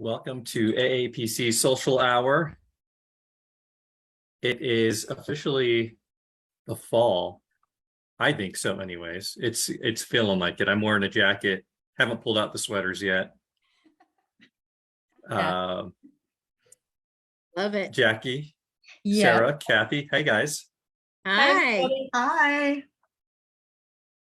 Welcome to AAPC Social Hour. It is officially the fall. I think so anyways. It's feeling like it. I'm wearing a jacket. Haven't pulled out the sweaters yet. Yeah. Love it. Jackie, Yeah. Sarah, Kathy. Hey guys. Hi. Hi.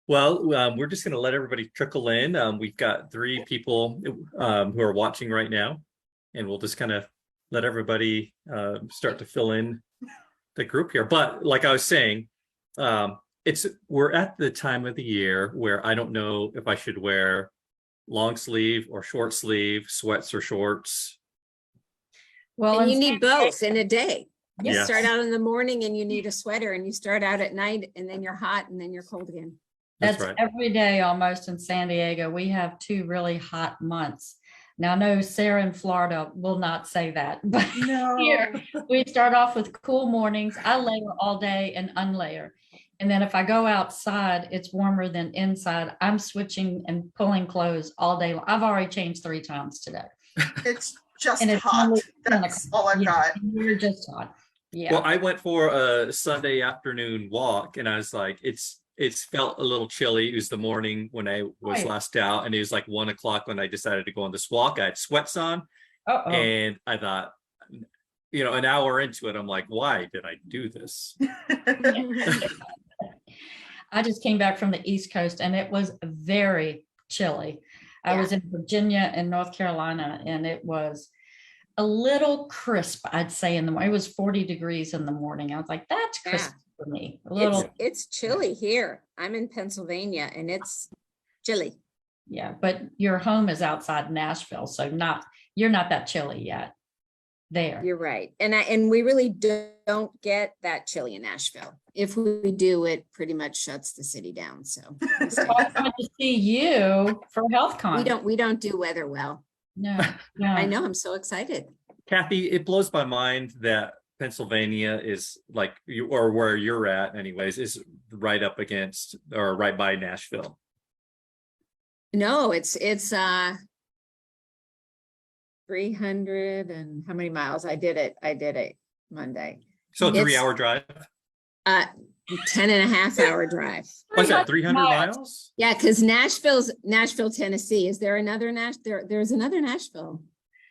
Well, we're just going to let everybody trickle in. We've got 3 people who are watching right now, and we'll just kind of let everybody start to fill in the group here. But like I was saying, we're at the time of the year where I don't know if I should wear long sleeve or short sleeve, sweats or shorts. Well, And you need both in a day. You Yes. start out in the morning and you need a sweater, and you start out at night and then you're hot and then you're cold again. That's that's right. every day almost in San Diego. We have 2 really hot months. Now, I know Sarah in Florida will not say that, but No. here we start off with cool mornings. I layer all day and unlayer. And then if I go outside, it's warmer than inside. I'm switching and pulling clothes all day long. I've already changed 3 times today. It's just And it's hot. only 10 That's o'clock. all I've Yeah, got. and We're just hot. Yeah. Well, I went for a Sunday afternoon walk, and I was like, it's felt a little chilly. It was the morning when I was Right. last out, and it was like 1 o'clock when I decided to go on this walk. I had sweats on, Uh-oh. and I thought, an hour into it, I'm like, why did I do this? I just came back from the East Coast and it was very chilly. I was in Virginia and North Carolina, and it was a little crisp, I'd say, in the morning. It was 40 degrees in the morning. I was like, that's Yeah. crisp for me. A little, It's chilly here. I'm in Pennsylvania and it's chilly. yeah, but your home is outside Nashville, so you're not that chilly yet there. You're right. And we really don't get that chilly in Nashville. If we do, it pretty much shuts the city down. So we stay So I inside. wanted to see you for HealthCon. we don't do weather well. No, I no. know. I'm so excited. Kathy, it blows my mind that Pennsylvania is like or where you're at anyways, is right up against or right by Nashville. No, it's 300 and how many miles? I did it Monday. So a It's- 3-hour drive. 10 and a half hour drive. What's that, 300 miles. miles? Yeah, because Nashville, Tennessee. Is there another there's another Nashville.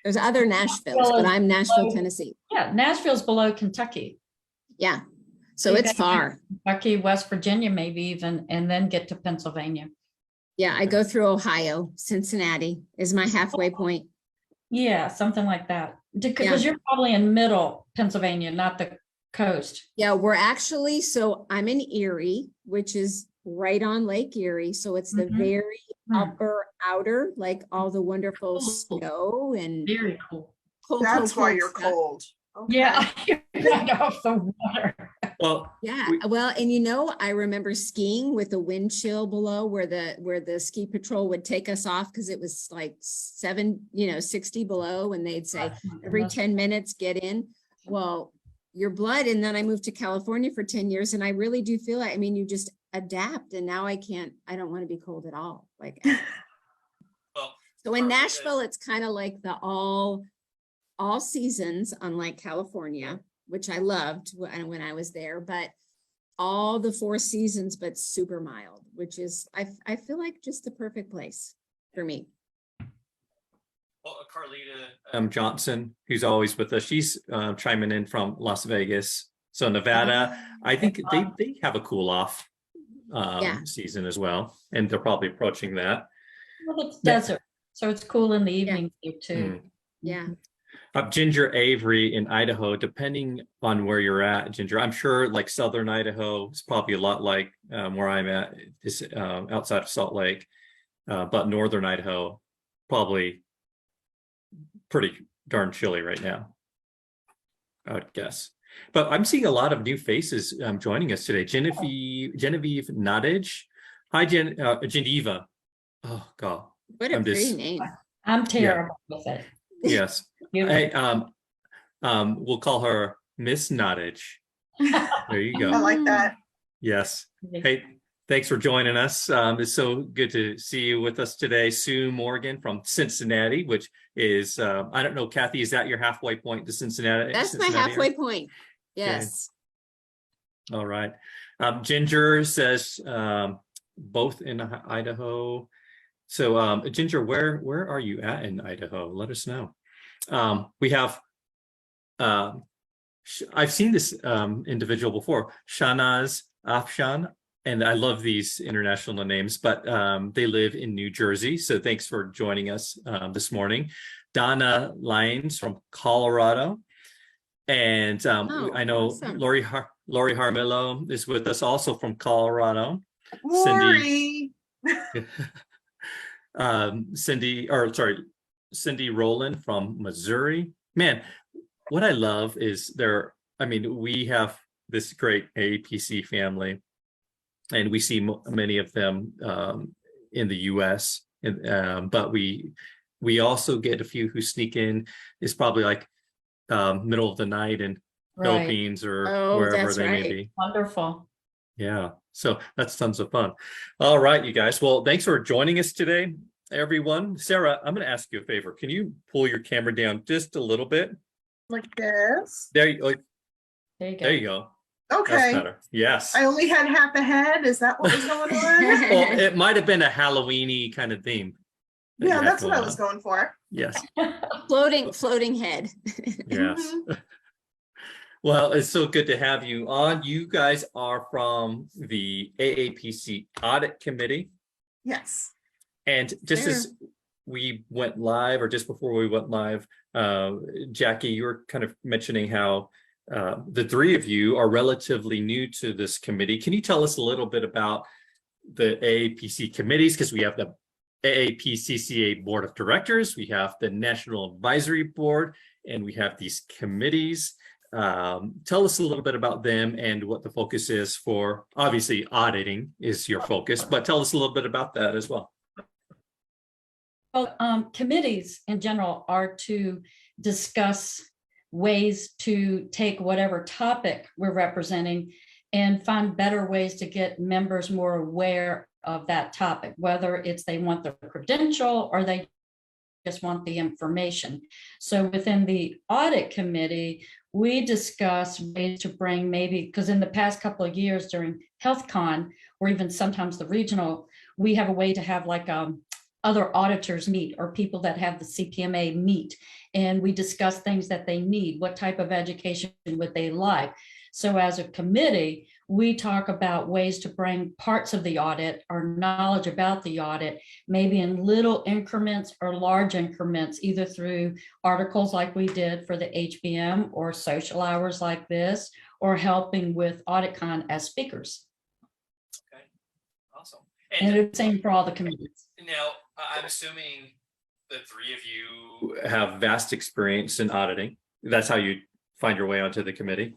There's other Nashvilles, but I'm Nashville, Tennessee. Yeah, Nashville's below Kentucky. Yeah. So You it's gotta far. Kentucky, West Virginia, maybe even, and then get to Pennsylvania. Yeah, I go through Ohio. Cincinnati is my halfway point. Yeah, something like that. Because you're probably in middle Pennsylvania, not the coast. Yeah, we're actually, so I'm in Erie, which is right on Lake Erie. So it's the Mhm. very Hmm. upper outer, like all the wonderful Cool. snow and Very cool. cold, That's cold, why cold you're stuff. cold. Okay. Yeah, you're right off the water. Well, Yeah, We- well, and I remember skiing with the wind chill below where the ski patrol would take us off because it was like 60 below, and they'd say every 10 minutes get in. Well, your blood. And then I moved to California for 10 years, and I really do feel like, you just adapt, and now I don't want to be cold at all. Like, well, so in Carlita- Nashville, it's kind of like the all seasons, unlike California, which I loved when I was there, but all the 4 seasons, but super mild, which is, I feel like just the perfect place for me. Well, Carlita Johnson, who's always with us, she's chiming in from Las Vegas. So Nevada, I think they have a cool off Yeah. season as well, and they're probably approaching that. Well, it's Yeah. desert, so it's cool in the evening here too. Yeah. Ginger Avery in Idaho, depending on where you're at, Ginger, I'm sure like Southern Idaho is probably a lot like where I'm at, is outside of Salt Lake, but Northern Idaho probably pretty darn chilly right now, I would guess. But I'm seeing a lot of new faces joining us today. Genevieve Nottage. Hi, Geneva. Oh God. What a I'm pretty just- name. I'm terrible with it. Yes. Hey, we'll call her Miss Nottage. There you I go. like that. Yes. Hey, Thanks for joining us. It's so good to see you with us today. Sue Morgan from Cincinnati, which is, I don't know, Kathy, is that your halfway point to Cincinnati? That's my Cincinnati halfway area? point. Yes. All right. Ginger says both in Idaho. So Ginger, where are you at in Idaho? Let us know. We have, I've seen this individual before, Shanaz Afshan, and I love these international names, but they live in New Jersey. So thanks for joining us this morning. Donna Lyons from Colorado. And I know awesome. Lori Harmillo is with us also from Colorado. Lori. Cindy Rowland from Missouri. Man, what I love is we have this great AAPC family, and we see many of them in the US, but we also get a few who sneak in. It's probably like middle of the night in Right. Philippines or Oh, wherever that's they may right. be. Wonderful. Yeah, so that's tons of fun. All right, you guys. Well, thanks for joining us today, everyone. Sarah, I'm going to ask you a favor. Can you pull your camera down just a little bit? Like this. There you go. There you go. There you go. That's Okay. better. Yes. I only had half a head. Is that what was going on? Well, it might have been a Halloween-y kind of theme. that you Yeah, had that's what I going was on. going for. Yes. Floating head. Yes. Mhm. Well, it's so good to have you on. You guys are from the AAPC Audit Committee. Yes. And just as we went live, or just before we went live, Jackie, you were kind of mentioning how the three of you are relatively new to this committee. Can you tell us a little bit about the AAPC committees? Because we have the AAPCCA Board of Directors, we have the National Advisory Board, and we have these committees. Tell us a little bit about them and what the focus is for. Obviously, auditing is your focus, but tell us a little bit about that as well. Well, committees in general are to discuss ways to take whatever topic we're representing and find better ways to get members more aware of that topic, whether it's they want the credential or they just want the information. So within the audit committee, we discuss ways to bring maybe, because in the past couple of years during HealthCon, or even sometimes the regional, we have a way to have like other auditors meet or people that have the CPMA meet. And we discuss things that they need. What type of education would they like? So as a committee, we talk about ways to bring parts of the audit or knowledge about the audit, maybe in little increments or large increments, either through articles like we did for the HBM or social hours like this, or helping with AuditCon as speakers. Okay, awesome. And it's the same for all the committees. Now, I'm assuming the three of you have vast experience in auditing. That's how you find your way onto the committee.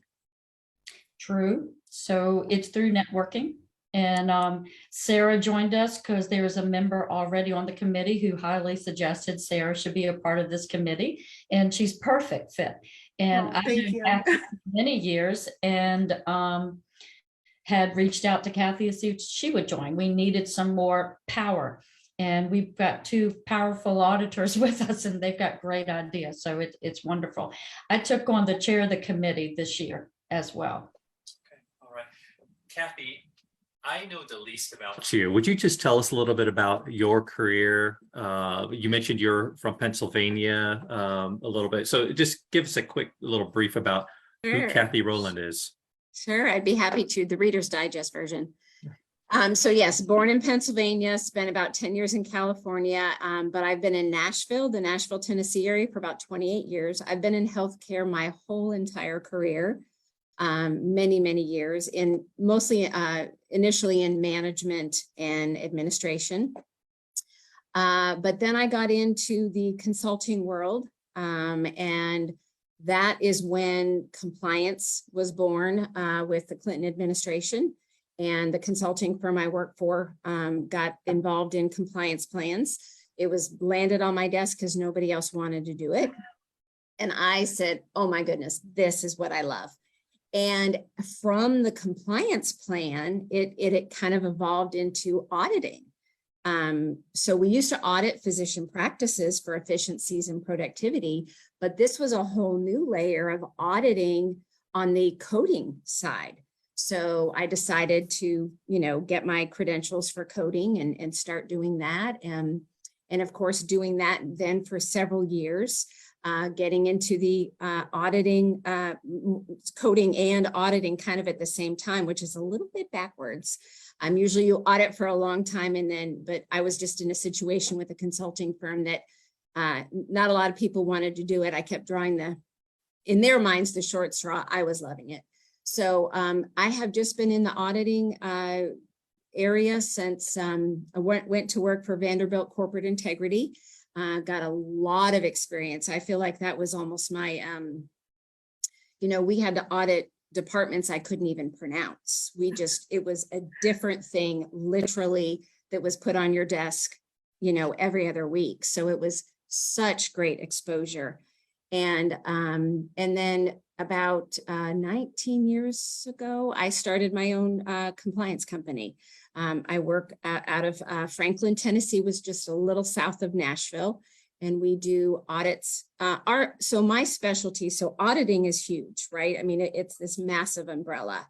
True. So it's through networking. And Sarah joined us because there was a member already on the committee who highly suggested Sarah should be a part of this committee, and she's perfect fit. And Oh, I've thank known you. Kathy for many years and had reached out to Kathy to see if she would join. We needed some more power. And we've got two powerful auditors with us, and they've got great ideas. So it's wonderful. I took on the chair of the committee this year as well. Okay, all right. Kathy, I know the least about you. Would you just tell us a little bit about your career? You mentioned you're from Pennsylvania a little bit. So just give us a quick little brief about who Sure. Kathy Rowland is. Sure, I'd be happy to. The Reader's Digest version. So yes, born in Pennsylvania, spent about 10 years in California, but I've been in Nashville, the Nashville, Tennessee area for about 28 years. I've been in healthcare my whole entire career, many years, in mostly initially in management and administration. But then I got into the consulting world, and that is when compliance was born with the Clinton administration. And the consulting firm I worked for got involved in compliance plans. It was landed on my desk because nobody else wanted to do it. And I said, oh my goodness, this is what I love. And from the compliance plan, it kind of evolved into auditing. So we used to audit physician practices for efficiencies and productivity, but this was a whole new layer of auditing on the coding side. So I decided to, get my credentials for coding and start doing that. And of course, doing that then for several years, getting into the auditing, coding and auditing kind of at the same time, which is a little bit backwards. Usually you audit for a long time but I was just in a situation with a consulting firm that not a lot of people wanted to do it. I kept drawing in their minds, the short straw. I was loving it. So I have just been in the auditing area since I went to work for Vanderbilt Corporate Integrity. Got a lot of experience. I feel like that was almost my, we had to audit departments I couldn't even pronounce. It was a different thing, literally, that was put on your desk, every other week. So it was such great exposure. And then about 19 years ago, I started my own compliance company. I work out of Franklin, Tennessee, was just a little south of Nashville, and we do audits. So my specialty, so auditing is huge, right? I mean, it's this massive umbrella.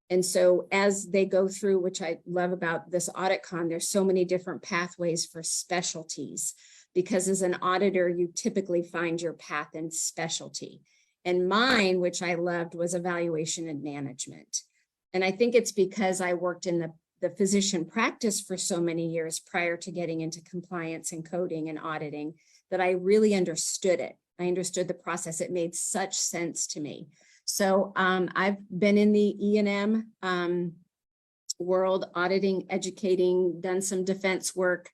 And so as they go through, which I love about this AuditCon, there's so many different pathways for specialties, because as an auditor, you typically find your path in specialty. And mine, which I loved, was evaluation and management. And I think it's because I worked in the physician practice for so many years prior to getting into compliance and coding and auditing that I really understood it. I understood the process. It made such sense to me. So I've been in the E&M world, auditing, educating, done some defense work.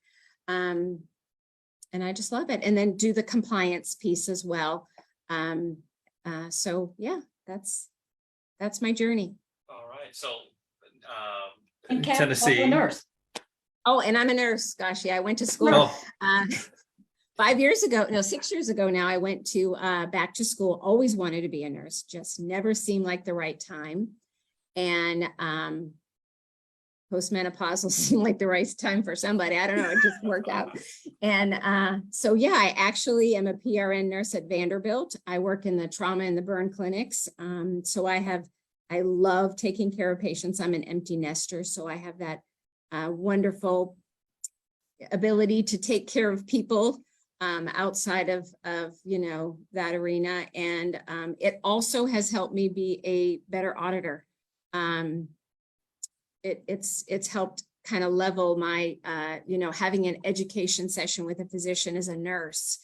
And I just love it. And then do the compliance piece as well. So yeah, that's my journey. All right. So And Kat, Tennessee. also a nurse. Oh, and I'm a nurse. Gosh, yeah, I went to school. Oh, 6 years ago now, I went to back to school. Always wanted to be a nurse, just never seemed like the right time. And postmenopausal seemed like the right time for somebody. I don't know, it just worked out. And so yeah, I actually am a PRN nurse at Vanderbilt. I work in the trauma and the burn clinics. So I love taking care of patients. I'm an empty nester, so I have that wonderful ability to take care of people outside of that arena. And it also has helped me be a better auditor. It's helped kind of level my, having an education session with a physician as a nurse,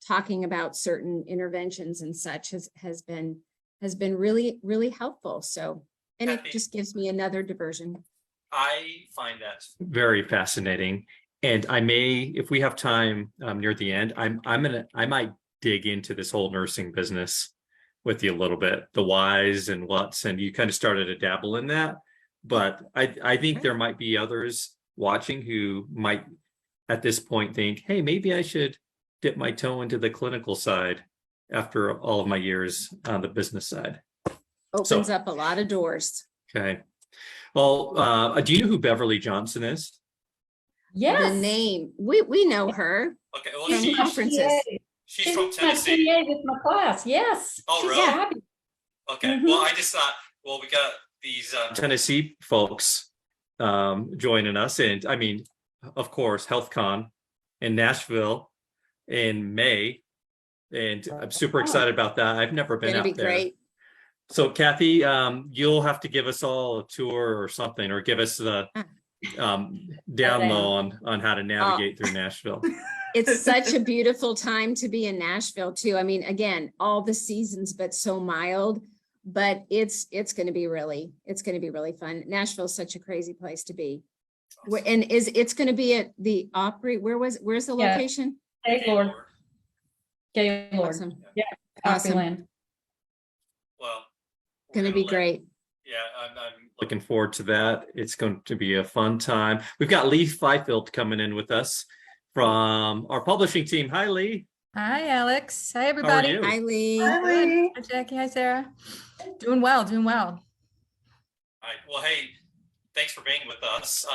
talking about certain interventions and such has been really, really helpful. So, and it just gives me another diversion. I find that very fascinating. And I may, if we have time near the end, I might dig into this whole nursing business with you a little bit, the whys and whats, and you kind of started to dabble in that. But I think there might be others watching who might at this point think, hey, maybe I should dip my toe into the clinical side after all of my years on the business side. Opens up a lot of doors. Okay. Well, do you know who Beverly Johnson is? Yes. The name, we know her Okay. Well, from conferences. she's from my Tennessee. TA with my class. Yes. Oh, She's really? fabulous. Okay. Mhm. Well, I just thought, well, we got these Tennessee folks joining us. And I mean, of course, HealthCon in Nashville in May. And I'm super excited about that. I've never been Gonna out be there. great. So Kathy, you'll have to give us all a tour or something, or give us the down low on how to navigate through Nashville. It's such a beautiful time to be in Nashville too. I mean, again, all the seasons, but so mild, but it's going to be really fun. Nashville is such a crazy place to be. And it's going to be at the Opry. Where's the Yeah. location? Gaylord. Gaylord. Awesome. Yeah. Awesome. Opryland. Well, Going to be great. Yeah, I'm looking forward to that. It's going to be a fun time. We've got Lee Fifield coming in with us from our publishing team. Hi, Lee. Hi, Alex. Hi, How are everybody. you? Hi, Lee. Hi, Good. Lee. Hi, Jackie. Hi, Sarah. Doing well, doing well. All right. Well, hey, thanks for being with us.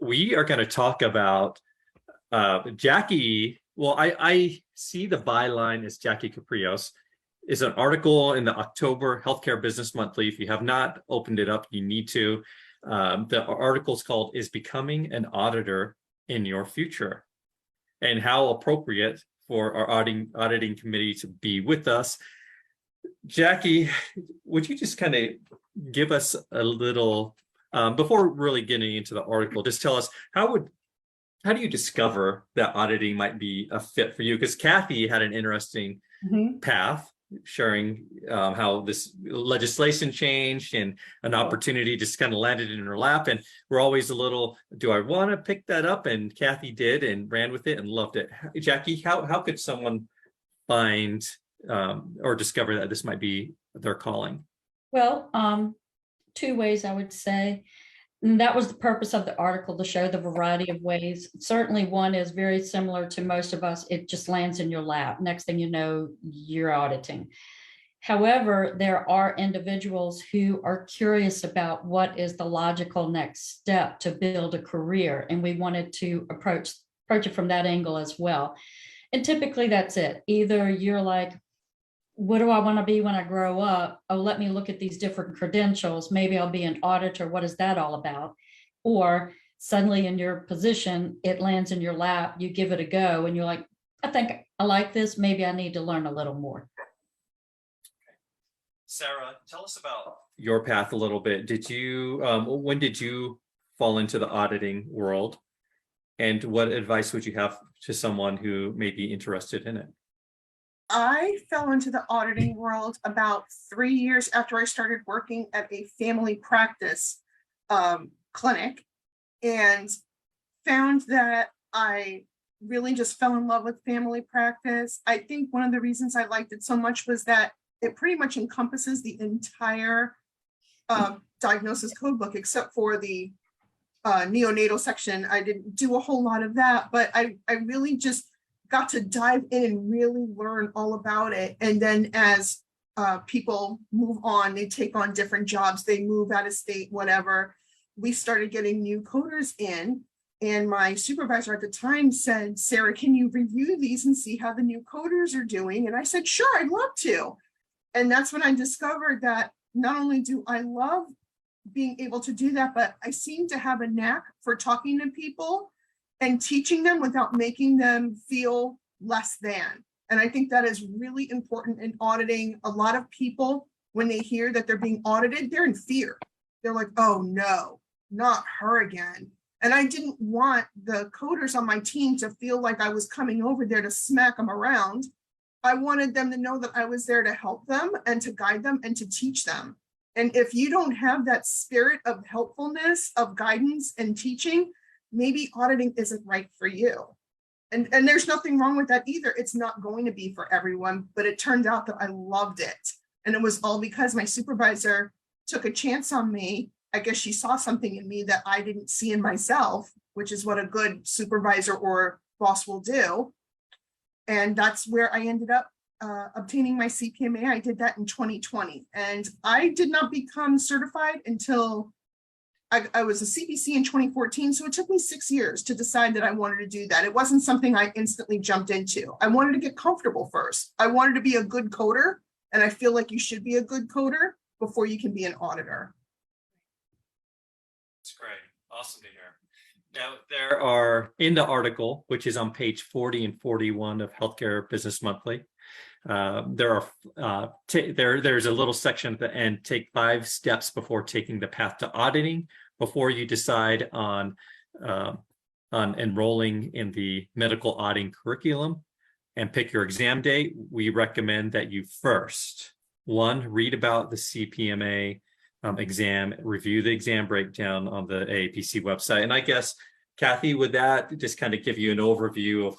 We are going to talk about Jackie. Well, I see the byline as Jackie Caprios. Is an article in the October Healthcare Business Monthly. If you have not opened it up, you need to. The article is called "Is Becoming an Auditor in Your Future?" and how appropriate for our auditing committee to be with us. Jackie, would you just kind of give us a little, before really getting into the article, just tell us how do you discover that auditing might be a fit for you? Because Kathy had an interesting path, sharing how this legislation changed and an opportunity just kind of landed in her lap. And we're always a little, do I want to pick that up? And Kathy did and ran with it and loved it. Jackie, how could someone find or discover that this might be their calling? Well, two ways I would say. And that was the purpose of the article, to show the variety of ways. Certainly one is very similar to most of us. It just lands in your lap. Next thing you know, you're auditing. However, there are individuals who are curious about what is the logical next step to build a career. And we wanted to approach it from that angle as well. And typically that's it. Either you're like, what do I want to be when I grow up? Oh, let me look at these different credentials. Maybe I'll be an auditor. What is that all about? Or suddenly in your position, it lands in your lap, you give it a go, and you're like, I think I like this. Maybe I need to learn a little more. Sarah, tell us about your path a little bit. Did you, when did you fall into the auditing world? And what advice would you have to someone who may be interested in it? I fell into the auditing world about 3 years after I started working at a family practice clinic, and found that I really just fell in love with family practice. I think one of the reasons I liked it so much was that it pretty much encompasses the entire diagnosis code book, except for the neonatal section. I didn't do a whole lot of that, but I really just got to dive in and really learn all about it. And then as people move on, they take on different jobs, they move out of state, whatever. We started getting new coders in, and my supervisor at the time said, Sarah, can you review these and see how the new coders are doing? And I said, sure, I'd love to. And that's when I discovered that not only do I love being able to do that, but I seem to have a knack for talking to people and teaching them without making them feel less than. And I think that is really important in auditing. A lot of people, when they hear that they're being audited, they're in fear. They're like, oh no, not her again. And I didn't want the coders on my team to feel like I was coming over there to smack them around. I wanted them to know that I was there to help them and to guide them and to teach them. And if you don't have that spirit of helpfulness, of guidance and teaching, maybe auditing isn't right for you. And there's nothing wrong with that either. It's not going to be for everyone, but it turned out that I loved it. And it was all because my supervisor took a chance on me. I guess she saw something in me that I didn't see in myself, which is what a good supervisor or boss will do. And that's where I ended up obtaining my CPMA. I did that in 2020. And I did not become certified until I was a CPC in 2014. So it took me 6 years to decide that I wanted to do that. It wasn't something I instantly jumped into. I wanted to get comfortable first. I wanted to be a good coder. And I feel like you should be a good coder before you can be an auditor. That's great. Awesome to hear. Now, there are, in the article, which is on page 40 and 41 of Healthcare Business Monthly, there's a little section at the end, take 5 steps before taking the path to auditing, before you decide on enrolling in the medical auditing curriculum and pick your exam date. We recommend that you first, 1, read about the CPMA exam, review the exam breakdown on the AAPC website. And I guess, Kathy, would that just kind of give you an overview of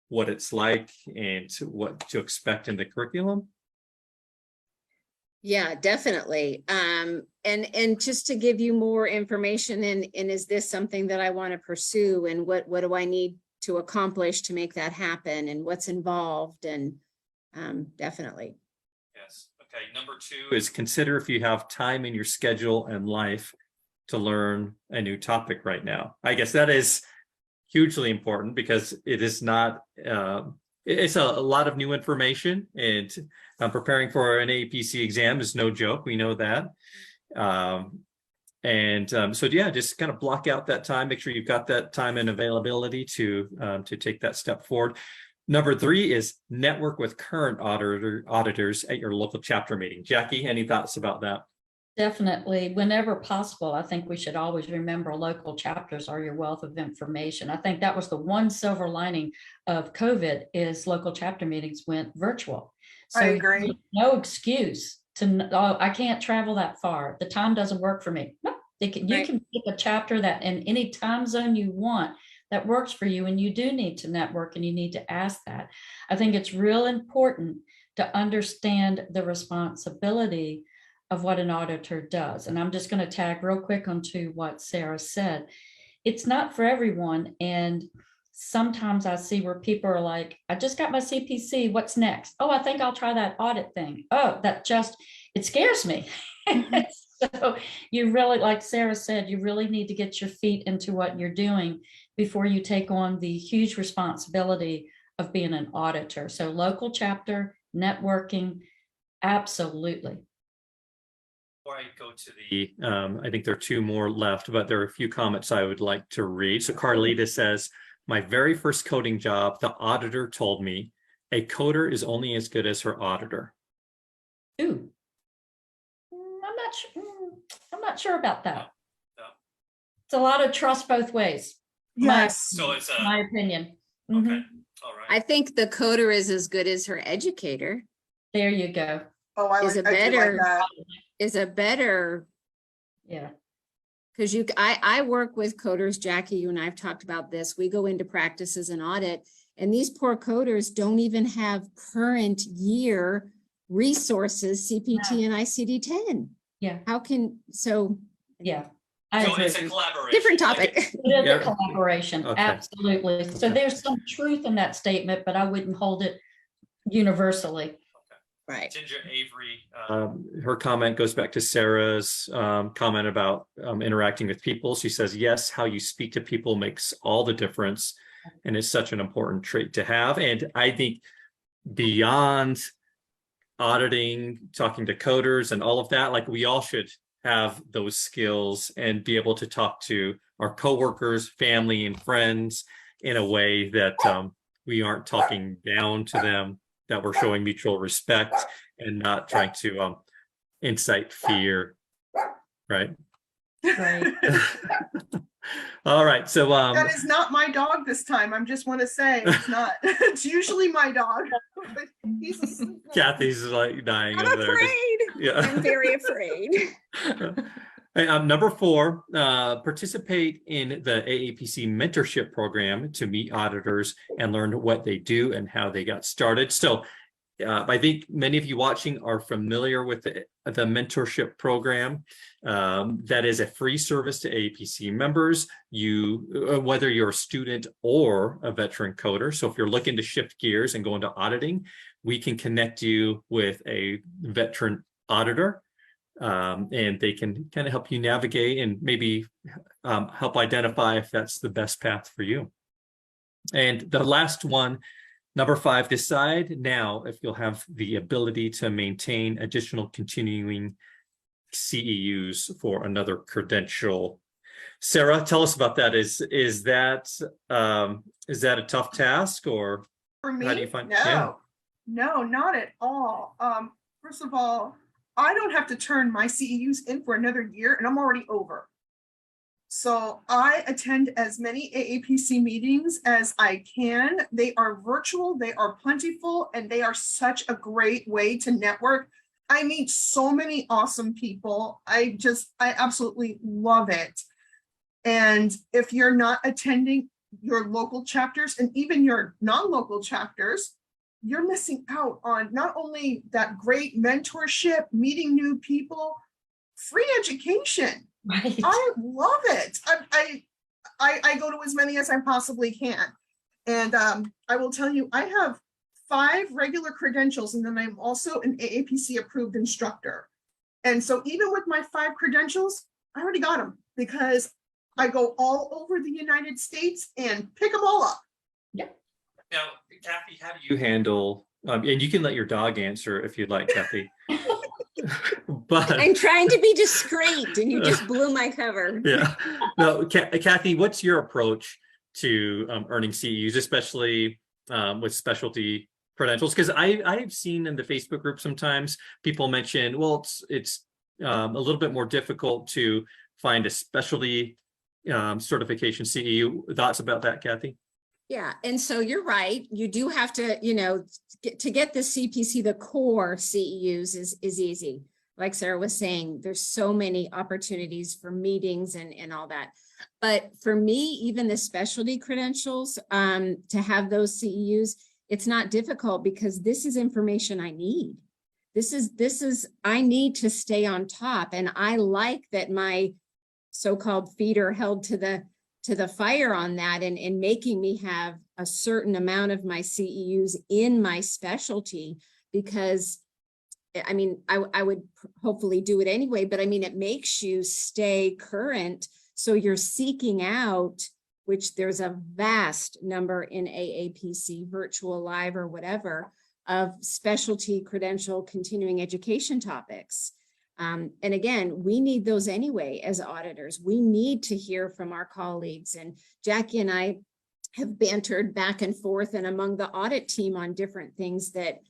what it's like and what to expect in the curriculum? Yeah, definitely. And just to give you more information, and is this something that I want to pursue, and what do I need to accomplish to make that happen and what's involved and definitely. Yes. Okay. Number 2 is consider if you have time in your schedule and life to learn a new topic right now. I guess that is hugely important because it is not, it's a lot of new information, and preparing for an APC exam is no joke. We know that. So yeah, just kind of block out that time. Make sure you've got that time and availability to take that step forward. Number 3 is network with current auditors at your local chapter meeting. Jackie, any thoughts about that? Definitely, whenever possible, I think we should always remember local chapters are your wealth of information. I think that was the one silver lining of COVID is local chapter meetings went virtual. So I agree. no excuse to, oh, I can't travel that far. The time doesn't work for me. No, you Right. can pick a chapter that in any time zone you want that works for you, and you do need to network and you need to ask that. I think it's real important to understand the responsibility of what an auditor does. And I'm just going to tag real quick onto what Sarah said. It's not for everyone. And sometimes I see where people are like, I just got my CPC, what's next? Oh, I think I'll try that audit thing. Oh, it scares me. So you really, like Sarah said, you really need to get your feet into what you're doing before you take on the huge responsibility of being an auditor. So local chapter, networking, absolutely. Before I go to the, I think there are 2 more left, but there are a few comments I would like to read. So Carlita says, my very first coding job, the auditor told me a coder is only as good as her auditor. Ooh. I'm not sure about that. No. It's a lot of trust both ways. Yes. So it's My opinion. okay. Mhm. All right. I think the coder is as good as her educator. There you go. Oh, I Is like, a I do like better- that. Is a better, Yeah. because I work with coders, Jackie, you and I have talked about this. We go into practices and audit, and these poor coders don't even have current year resources, CPT and ICD-10. Yeah. How can, so Yeah. I So agree. it's a collaboration. different Like, topic. It is Yeah. a collaboration, Okay. absolutely. So Okay. there's some truth in that statement, but I wouldn't hold it universally. Right. Ginger Avery, her comment goes back to Sarah's comment about interacting with people. She says, yes, how you speak to people makes all the difference and is such an important trait to have. And I think beyond auditing, talking to coders and all of that, like we all should have those skills and be able to talk to our coworkers, family, and friends in a way that we aren't talking down to them, that we're showing mutual respect and not trying to incite fear, right? Right. All right, so That is not my dog this time. I just want to say it's not. It's usually my dog. But he's asleep now. Kathy's like dying I'm over there. afraid. Yeah. I'm very afraid. Hey, number 4, participate in the AAPC mentorship program to meet auditors and learn what they do and how they got started. So I think many of you watching are familiar with the mentorship program. That is a free service to AAPC members, whether you're a student or a veteran coder. So if you're looking to shift gears and go into auditing, we can connect you with a veteran auditor. And they can kind of help you navigate and maybe help identify if that's the best path for you. And the last one, number 5, decide now if you'll have the ability to maintain additional continuing CEUs for another credential. Sarah, tell us about that. Is that a tough task, or For me, how do you find? no, not at all. First of all, I don't have to turn my CEUs in for another year and I'm already over. So I attend as many AAPC meetings as I can. They are virtual, they are plentiful, and they are such a great way to network. I meet so many awesome people. I absolutely love it. And if you're not attending your local chapters and even your non-local chapters, you're missing out on not only that great mentorship, meeting new people, free education. Right. I love it. I go to as many as I possibly can. And I will tell you, I have 5 regular credentials, and then I'm also an AAPC approved instructor. And so even with my 5 credentials, I already got them because I go all over the United States and pick them all up. Now, Kathy, how do you handle, and you can let your dog answer if you'd like, Kathy. But I'm trying to be discreet and you just blew my cover. yeah, no, Kathy, what's your approach to earning CEUs, especially with specialty credentials? Because I've seen in the Facebook group sometimes people mention, well, it's a little bit more difficult to find a specialty certification CEU. Thoughts about that, Kathy? Yeah, and so you're right. You do have to, you know, to get the CPC, the core CEUs is easy. Like Sarah was saying, there's so many opportunities for meetings and all that. But for me, even the specialty credentials, to have those CEUs, it's not difficult because this is information I need. I need to stay on top. And I like that my so-called feet are held to the fire on that and making me have a certain amount of my CEUs in my specialty, because I mean, I would hopefully do it anyway, but I mean, it makes you stay current. So you're seeking out, which there's a vast number in AAPC, virtual, live, or whatever, of specialty credential continuing education topics. And again, we need those anyway as auditors. We need to hear from our colleagues. And Jackie and I have bantered back and forth and among the audit team on different things that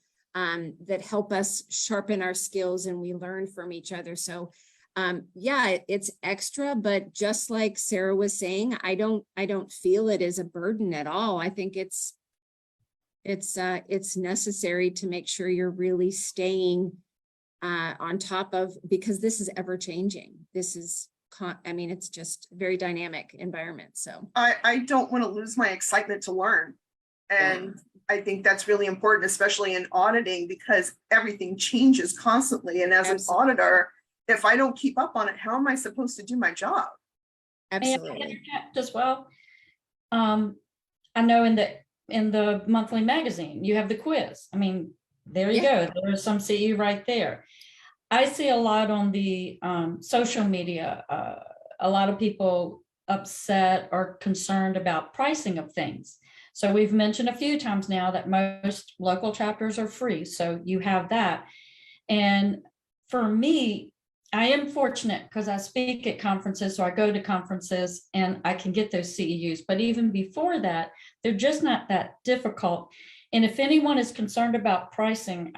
that help us sharpen our skills, and we learn from each other. So yeah, it's extra, but just like Sarah was saying, I don't feel it as a burden at all. I think it's necessary to make sure you're really staying on top of, because this is ever changing. This is, I mean, it's just a very dynamic environment. So I don't want to lose my excitement to learn. And I think that's really important, especially in auditing, because everything changes constantly. And as Absolutely. an auditor, if I don't keep up on it, how am I supposed to do my job? absolutely. As well. I know in the monthly magazine, you have the quiz. I mean, there you go. There's some CE right there. I see a lot on the social media, a lot of people upset or concerned about pricing of things. So we've mentioned a few times now that most local chapters are free. So you have that. And for me, I am fortunate because I speak at conferences, so I go to conferences and I can get those CEUs. But even before that, they're just not that difficult. And if anyone is concerned about pricing,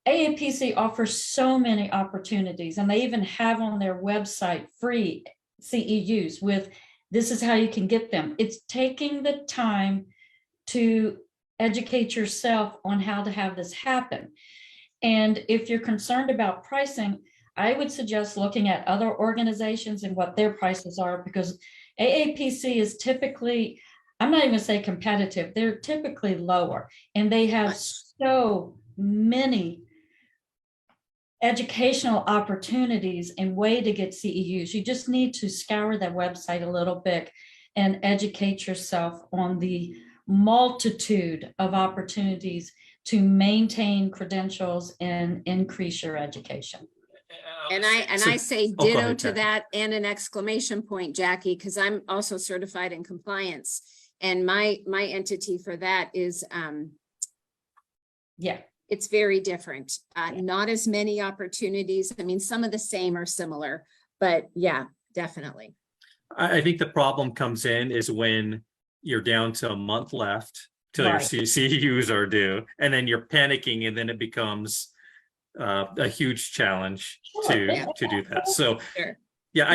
AAPC offers so many opportunities, and they even have on their website free CEUs with, this is how you can get them. It's taking the time to educate yourself on how to have this happen. And if you're concerned about pricing, I would suggest looking at other organizations and what their prices are, because AAPC is typically, I'm not even gonna say competitive, they're typically lower, and they have so many educational opportunities and way to get CEUs. You just need to scour their website a little bit and educate yourself on the multitude of opportunities to maintain credentials and increase your education. And I say go ditto ahead, to Jackie. that and an exclamation point, Jackie, because I'm also certified in compliance. And my entity for that is, Yeah. it's very different. Not as many opportunities. I mean, some of the same or similar, but yeah, definitely. I think the problem comes in is when you're down to a month left till your Right. CEUs are due, and then you're panicking, and then it becomes a huge challenge Sure. to do that. So Sure. yeah,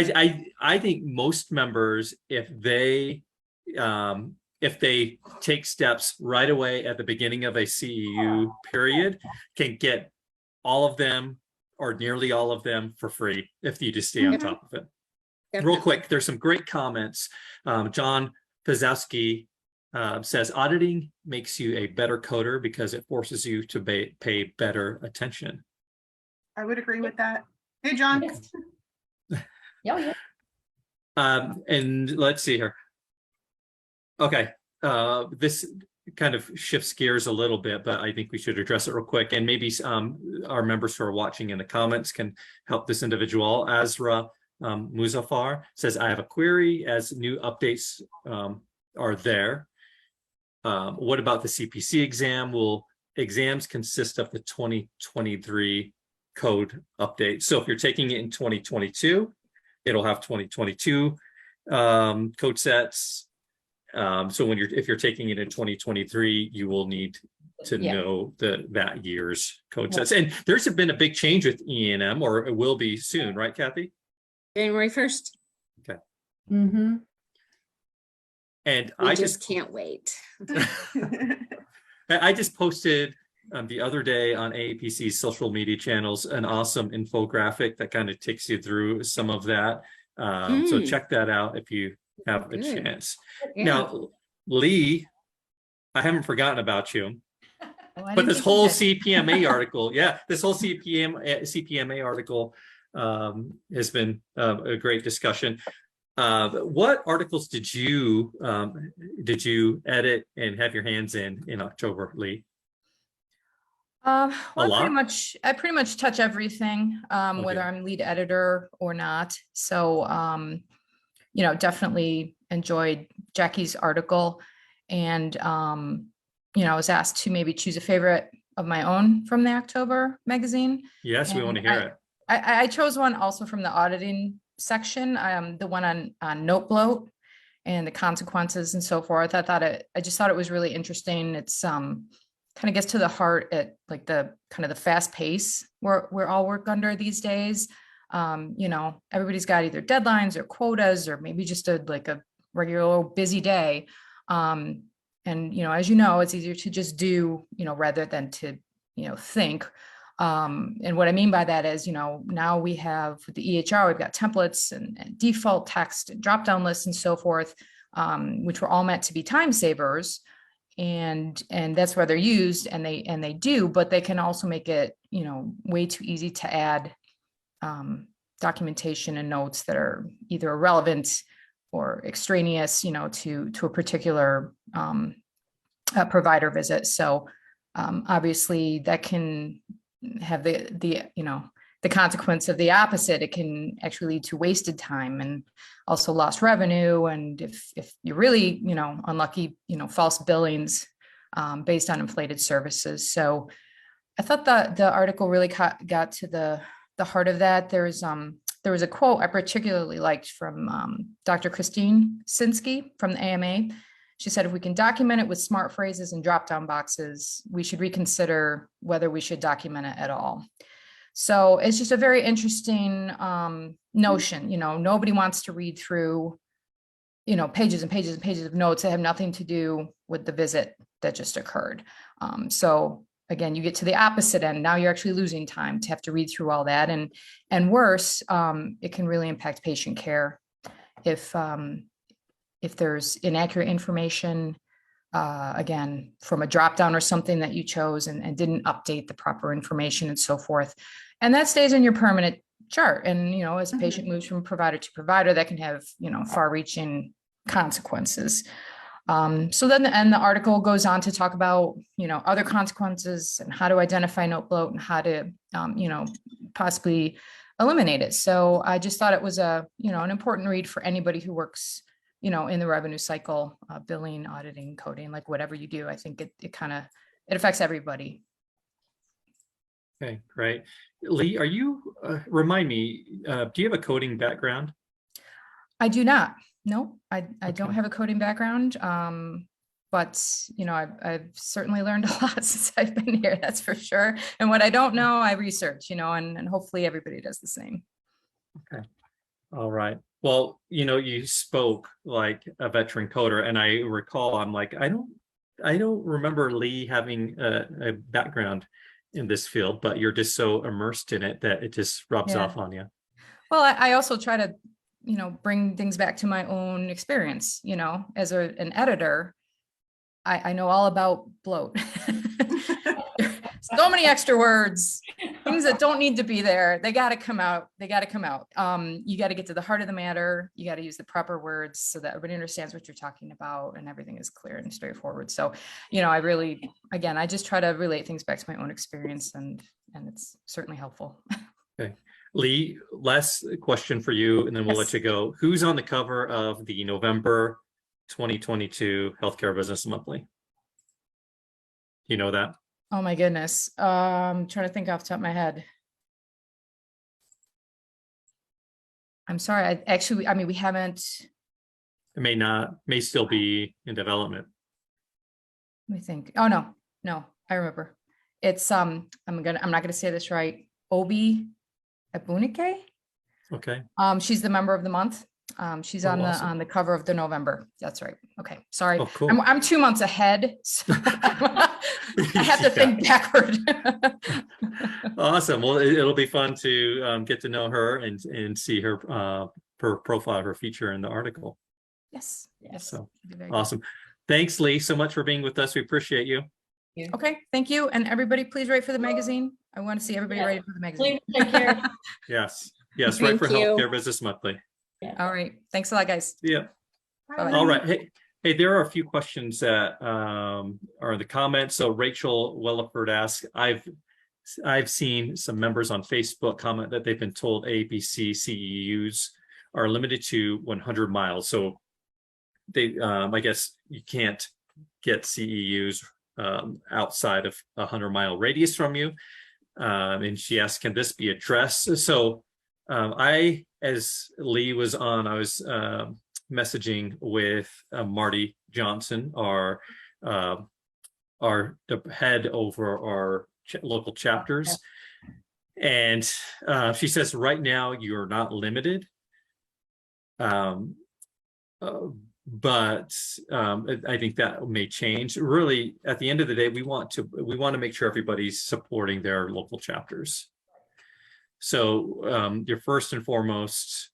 I think most members, if they take steps right away at the beginning of a CEU period, can get all of them or nearly all of them for free if you just stay on top of it. Real Definitely. quick, there's some great comments. John Pazowski says auditing makes you a better coder because it forces you to pay better attention. I would agree with that. Hey, John. Yes. Yeah, yeah. And let's see here. Okay, this kind of shifts gears a little bit, but I think we should address it real quick. And maybe our members who are watching in the comments can help this individual. Azra Muzaffar says, I have a query as new updates are there. What about the CPC exam? Will exams consist of the 2023 code update? So if you're taking it in 2022, it'll have 2022 code sets. So if you're taking it in 2023, you will need to know that year's code sets. And there's been a big change with E&M, or it will be soon, right, Kathy? January 1st. Mm-hmm. And We I just can't wait. I just posted the other day on AAPC's social media channels an awesome infographic that kind of takes you through some of that. So check that out if you have a chance. Yeah. Now, Lee, I haven't forgotten about you. Oh, I But didn't this think whole you did. CPMA article, this whole CPMA article has been a great discussion. What articles did you edit and have your hands in October, Lee? Well, lot? I pretty much touch everything, whether Okay. I'm lead editor or not. So, definitely enjoyed Jackie's article, and I was asked to maybe choose a favorite of my own from the October magazine. Yes, we want to And hear it. I chose one also from the auditing section, the one on note bloat and the consequences and so forth. I just thought it was really interesting. It's kind of gets to the heart at like the kind of the fast pace we're all work under these days. Everybody's got either deadlines or quotas, or maybe just a regular busy day. And as you know, it's easier to just do, rather than to, think. And what I mean by that is, now we have with the EHR, we've got templates and default text and drop-down lists and so forth, which were all meant to be time savers. And that's where they're used, and they do, but they can also make it, way too easy to add documentation and notes that are either irrelevant or extraneous, to a particular provider visit. So obviously that can have the consequence of the opposite. It can actually lead to wasted time and also lost revenue. And if you're really, unlucky, false billings based on inflated services. So I thought that the article really got to the heart of that. There was a quote I particularly liked from Dr. Christine Sinsky from the AMA. She said, if we can document it with smart phrases and drop-down boxes, we should reconsider whether we should document it at all. So it's just a very interesting notion. Nobody wants to read through, pages and pages and pages of notes that have nothing to do with the visit that just occurred. So again, you get to the opposite end. Now you're actually losing time to have to read through all that. And worse, it can really impact patient care if there's inaccurate information, again, from a dropdown or something that you chose and didn't update the proper information and so forth. And that stays in your permanent chart. And, as a patient moves from provider to provider, that can have, far-reaching consequences. So then the article goes on to talk about, other consequences and how to identify note bloat and how to, possibly eliminate it. So I just thought it was an important read for anybody who works, in the revenue cycle, billing, auditing, coding, like whatever you do. I think it affects everybody. Okay, great. Lee, are you, remind me, do you have a coding background? I do not. No, I don't Okay. have a coding background. But I've certainly learned a lot since I've been here, that's for sure. And what I don't know, I research, and hopefully everybody does the same. Okay. All right. Well, you spoke like a veteran coder, and I recall, I'm like, I don't remember Lee having a background in this field, but you're just so immersed in it that it just rubs Yeah. off on you. Well, I also try to, bring things back to my own experience, as an editor. I know all about bloat. So many extra words. things that don't need to be there, they got to come out. They got to come out. You got to get to the heart of the matter. You got to use the proper words so that everybody understands what you're talking about and everything is clear and straightforward. So, I really, again, I just try to relate things back to my own experience, and it's certainly helpful. Okay. Lee, last question for you, and then we'll let Yes. you go. Who's on the cover of the November 2022 Healthcare Business Monthly? You know that? Oh my goodness. I'm trying to think off the top of my head. I'm sorry. I mean, we haven't, It may still be in development. let me think. Oh, no, I remember. It's, I'm not going to say this right. Obi Ebunike. Okay. She's the member of the month. She's Oh, on awesome. on the cover of the November. That's right. Okay. Sorry. Oh, cool. I'm 2 months ahead. So I have to think backward. Awesome. Well, it'll be fun to get to know her and see her profile, her feature in the article. Yes. Yes. So It'd be very good. awesome. Thanks, Lee, so much for being with us. We appreciate you. Okay. Thank you. And everybody, please write for the magazine. I want to see everybody Yeah. writing for the magazine. Please take care. Yes. Yes. Right Thank for you. Healthcare Business Monthly. All right. Thanks a lot, guys. Yeah. Bye-bye. All right. Hey, there are a few questions that are in the comments. So Rachel Welliford asks, I've seen some members on Facebook comment that they've been told ABC CEUs are limited to 100 miles. So they, I guess you can't get CEUs outside of a 100-mile radius from you. And she asked, can this be addressed? So as Lee was on, I was messaging with Marty Johnson, our the head over our local chapters. And she says, right now you're not limited. But I think that may change. Really, at the end of the day, we want to make sure everybody's supporting their local chapters. So you're first and foremost,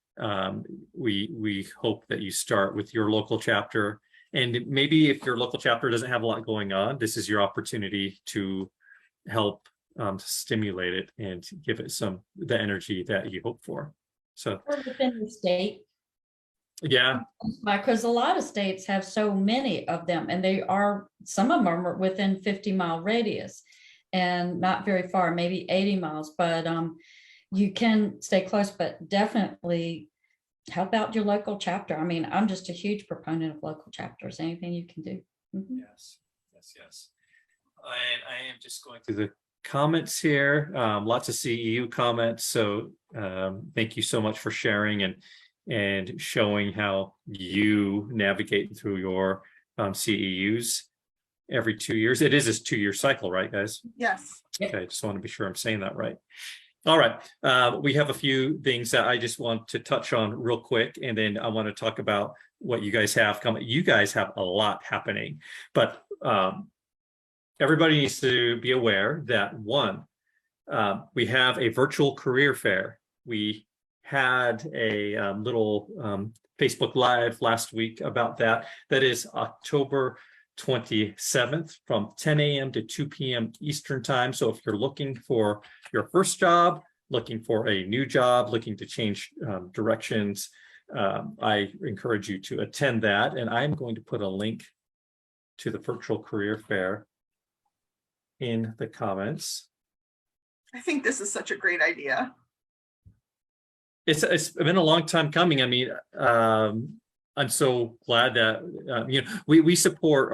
we hope that you start with your local chapter. And maybe if your local chapter doesn't have a lot going on, this is your opportunity to help stimulate it and give it the energy that you hope for. So Or within the state, yeah, because a lot of states have so many of them, and some of them are within 50-mile radius and not very far, maybe 80 miles, but you can stay close, but definitely help out your local chapter. I mean, I'm just a huge proponent of local chapters, anything you can do. Mhm. yes. And I am just going through the comments here. Lots of CEU comments. So thank you so much for sharing and showing how you navigate through your CEUs every 2 years. It is a 2-year cycle, right, guys? Yes. Okay, I just want to be sure I'm saying that right. All right, we have a few things that I just want to touch on real quick, and then I want to talk about what you guys have coming. You guys have a lot happening, but everybody needs to be aware that we have a virtual career fair. We had a little Facebook Live last week about that. That is October 27th from 10 a.m. to 2 p.m. Eastern time. So if you're looking for your first job, looking for a new job, looking to change directions, I encourage you to attend that. And I'm going to put a link to the virtual career fair in the comments. I think this is such a great idea. It's been a long time coming. I mean, I'm so glad that we support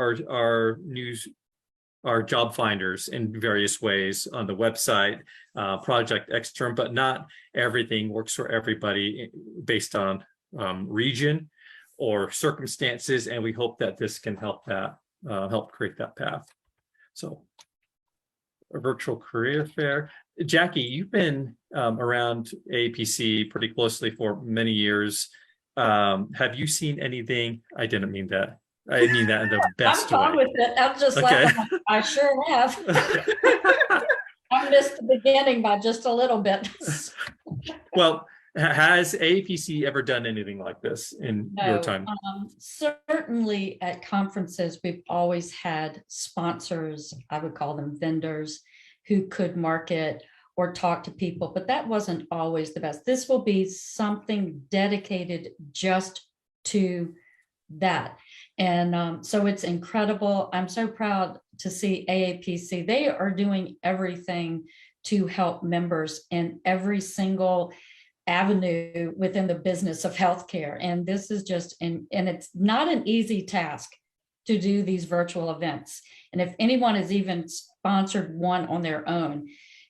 our job finders in various ways on the website, Project Extern, but not everything works for everybody based on region or circumstances, and we hope that this can help create that path. So, a virtual career fair. Jackie, you've been around APC pretty closely for many years. Have you seen anything? I didn't mean that. I mean that in the best I'm fine way. with it. I'm just Okay. laughing. I sure have. I missed the beginning by just a little bit. Well, has APC ever done anything like this in your No, time? certainly at conferences, we've always had sponsors, I would call them vendors, who could market or talk to people, but that wasn't always the best. This will be something dedicated just to that. And so it's incredible. I'm so proud to see AAPC. They are doing everything to help members in every single avenue within the business of healthcare. And this is just, and it's not an easy task to do these virtual events. And if anyone has even sponsored one on their own,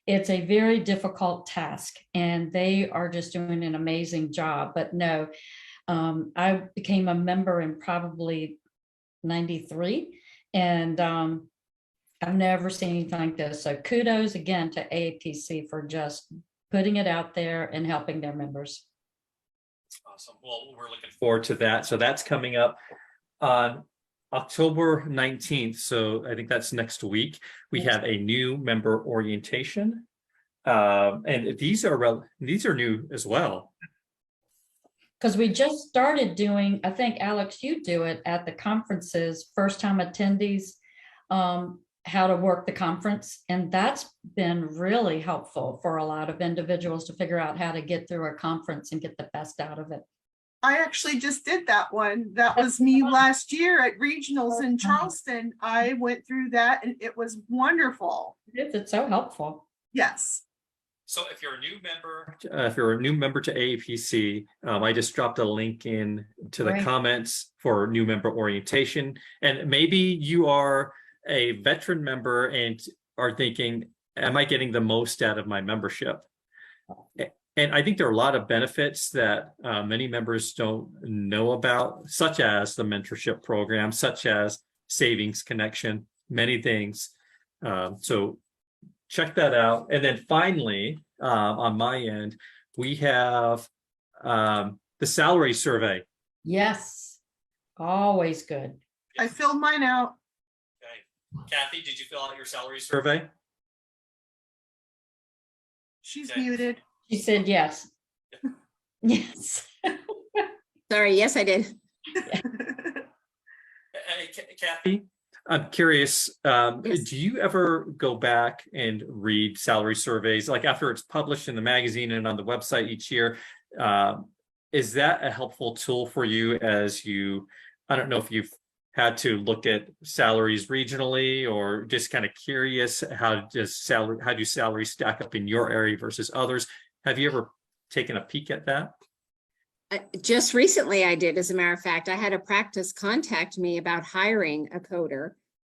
it's a very difficult task, and they are just doing an amazing job. But no, I became a member in probably 93, and I've never seen anything like this. So kudos again to AAPC for just putting it out there and helping their members. Awesome. Well, we're looking forward to that. So that's coming up on October 19th. So I think that's next week. We have a new member orientation. And these are new as well. Because we just started doing, I think, Alex, you do it at the conferences, first time attendees, how to work the conference. And that's been really helpful for a lot of individuals to figure out how to get through a conference and get the best out of it. I actually just did that one. That was me last year at regionals in Charleston. I went through that and it was wonderful. It's so helpful. Yes. So if you're a new member, to AAPC, I just dropped a link in to the Great. comments for new member orientation. And maybe you are a veteran member and are thinking, am I getting the most out of my membership? And I think there are a lot of benefits that many members don't know about, such as the mentorship program, such as Savings Connection, many things. So check that out. And then finally, on my end, we have the salary survey. Yes, always good. I filled mine out. Okay. Kathy, did you fill out your salary survey? She's Okay. muted. She said yes. Yes. Sorry, yes, I did. Kathy, I'm curious, Yes. do you ever go back and read salary surveys, like after it's published in the magazine and on the website each year? Is that a helpful tool for you as you, I don't know if you've had to look at salaries regionally, or just kind of curious, how do salaries stack up in your area versus others? Have you ever taken a peek at that? Just recently I did, as a matter of fact. I had a practice contact me about hiring a coder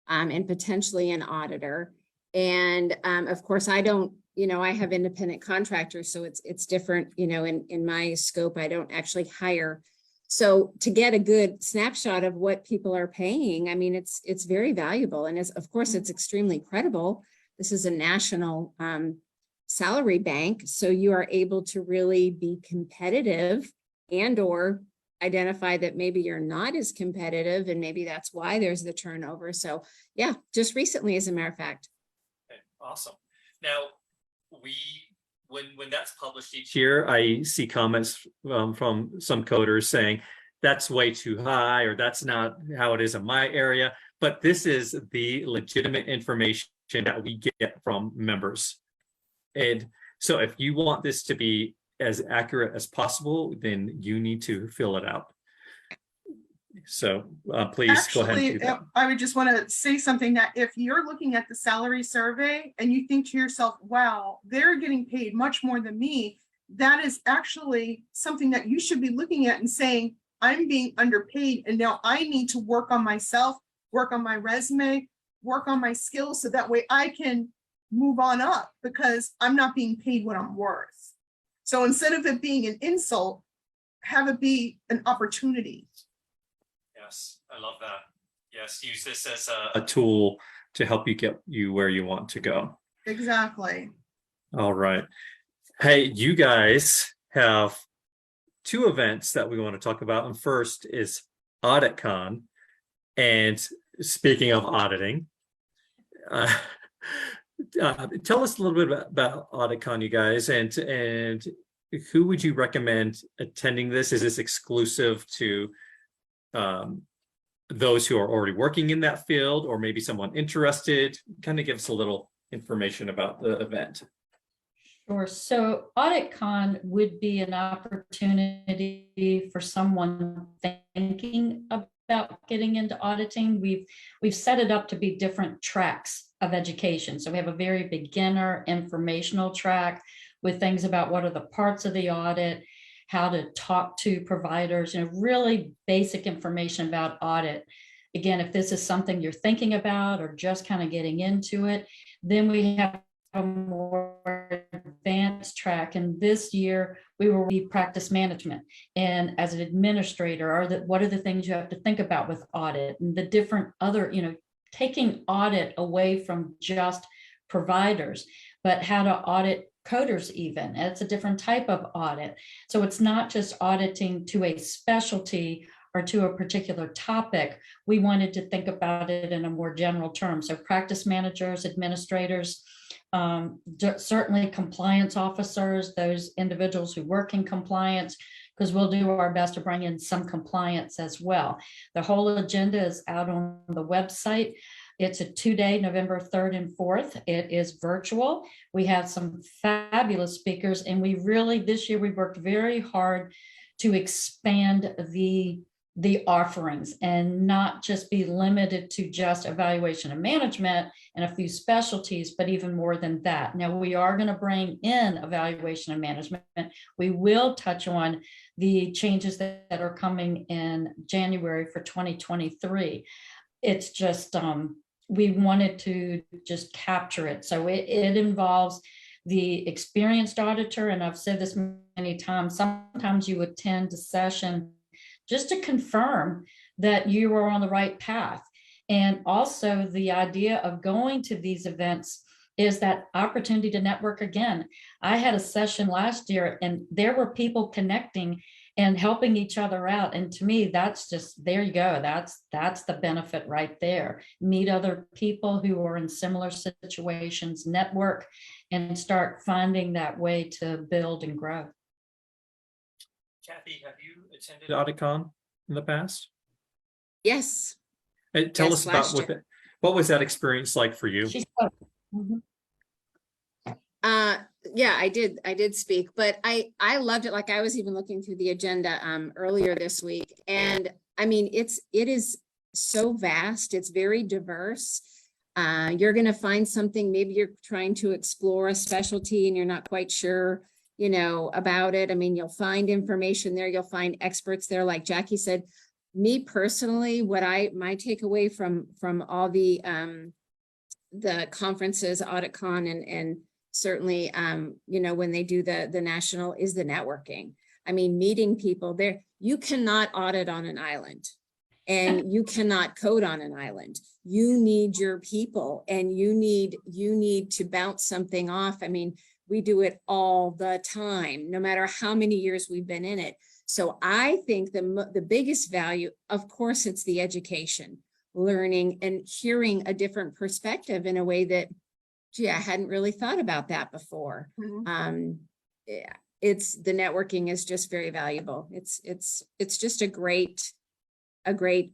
and potentially an auditor. And of course, I don't, I have independent contractors, so it's different, in my scope, I don't actually hire. So to get a good snapshot of what people are paying, I mean, it's very valuable. And of course, it's extremely credible. This is a national salary bank, so you are able to really be competitive and or identify that maybe you're not as competitive, and maybe that's why there's the turnover. So yeah, just recently, as a matter of fact. Okay, awesome. Now, when that's published each year, I see comments from some coders saying that's way too high, or that's not how it is in my area. But this is the legitimate information that we get from members. And so if you want this to be as accurate as possible, then you need to fill it out. So please go ahead and do Actually, that. I would just want to say something, that if you're looking at the salary survey and you think to yourself, wow, they're getting paid much more than me, that is actually something that you should be looking at and saying, I'm being underpaid, and now I need to work on myself, work on my resume, work on my skills, so that way I can move on up, because I'm not being paid what I'm worth. So instead of it being an insult, have it be an opportunity. Yes, I love that. Yes, use this as a tool to help you get you where you want to go. Exactly. All right. Hey, you guys have two events that we want to talk about. And first is AuditCon. And speaking of auditing, tell us a little bit about AuditCon, you guys, and who would you recommend attending this? Is this exclusive to those who are already working in that field, or maybe someone interested? Kind of give us a little information about the event. Sure. So AuditCon would be an opportunity for someone thinking about getting into auditing. We've set it up to be different tracks of education. So we have a very beginner informational track with things about what are the parts of the audit, how to talk to providers, really basic information about audit. Again, if this is something you're thinking about or just kind of getting into it, then we have a more advanced track. And this year we will be practice management. And as an administrator, what are the things you have to think about with audit and the different other, taking audit away from just providers, but how to audit coders even. It's a different type of audit. So it's not just auditing to a specialty or to a particular topic. We wanted to think about it in a more general term. So practice managers, administrators, certainly compliance officers, those individuals who work in compliance, because we'll do our best to bring in some compliance as well. The whole agenda is out on the website. It's a 2-day, November 3rd and 4th. It is virtual. We have some fabulous speakers, and this year we worked very hard to expand the offerings and not just be limited to just evaluation and management and a few specialties, but even more than that. Now we are going to bring in evaluation and management. We will touch on the changes that are coming in January for 2023. It's just, we wanted to just capture it. So it involves the experienced auditor. And I've said this many times, sometimes you attend a session just to confirm that you are on the right path. And also the idea of going to these events is that opportunity to network again. I had a session last year and there were people connecting and helping each other out. And to me, that's just, there you go. That's the benefit right there. Meet other people who are in similar situations, network, and start finding that way to build and grow. Kathy, have you attended AuditCon in the past? Yes. Tell Yes, us about last year. what was that experience like for you? Mhm. Yeah, I did speak, but I loved it. Like I was even looking through the agenda earlier this week, and I mean it is so vast. It's very diverse. You're going to find something, maybe you're trying to explore a specialty and you're not quite sure, about it. I mean, you'll find information there. You'll find experts there. Like Jackie said, me personally, my takeaway from all the conferences, AuditCon and certainly, when they do the national is the networking. I mean, meeting people there, you cannot audit on an island and you cannot code on an island. You need your people and you need to bounce something off. I mean, we do it all the time, no matter how many years we've been in it. So I think the biggest value, of course, it's the education, learning and hearing a different perspective in a way that, gee, I hadn't really thought about that before. Yeah, the networking is just very valuable. It's just a great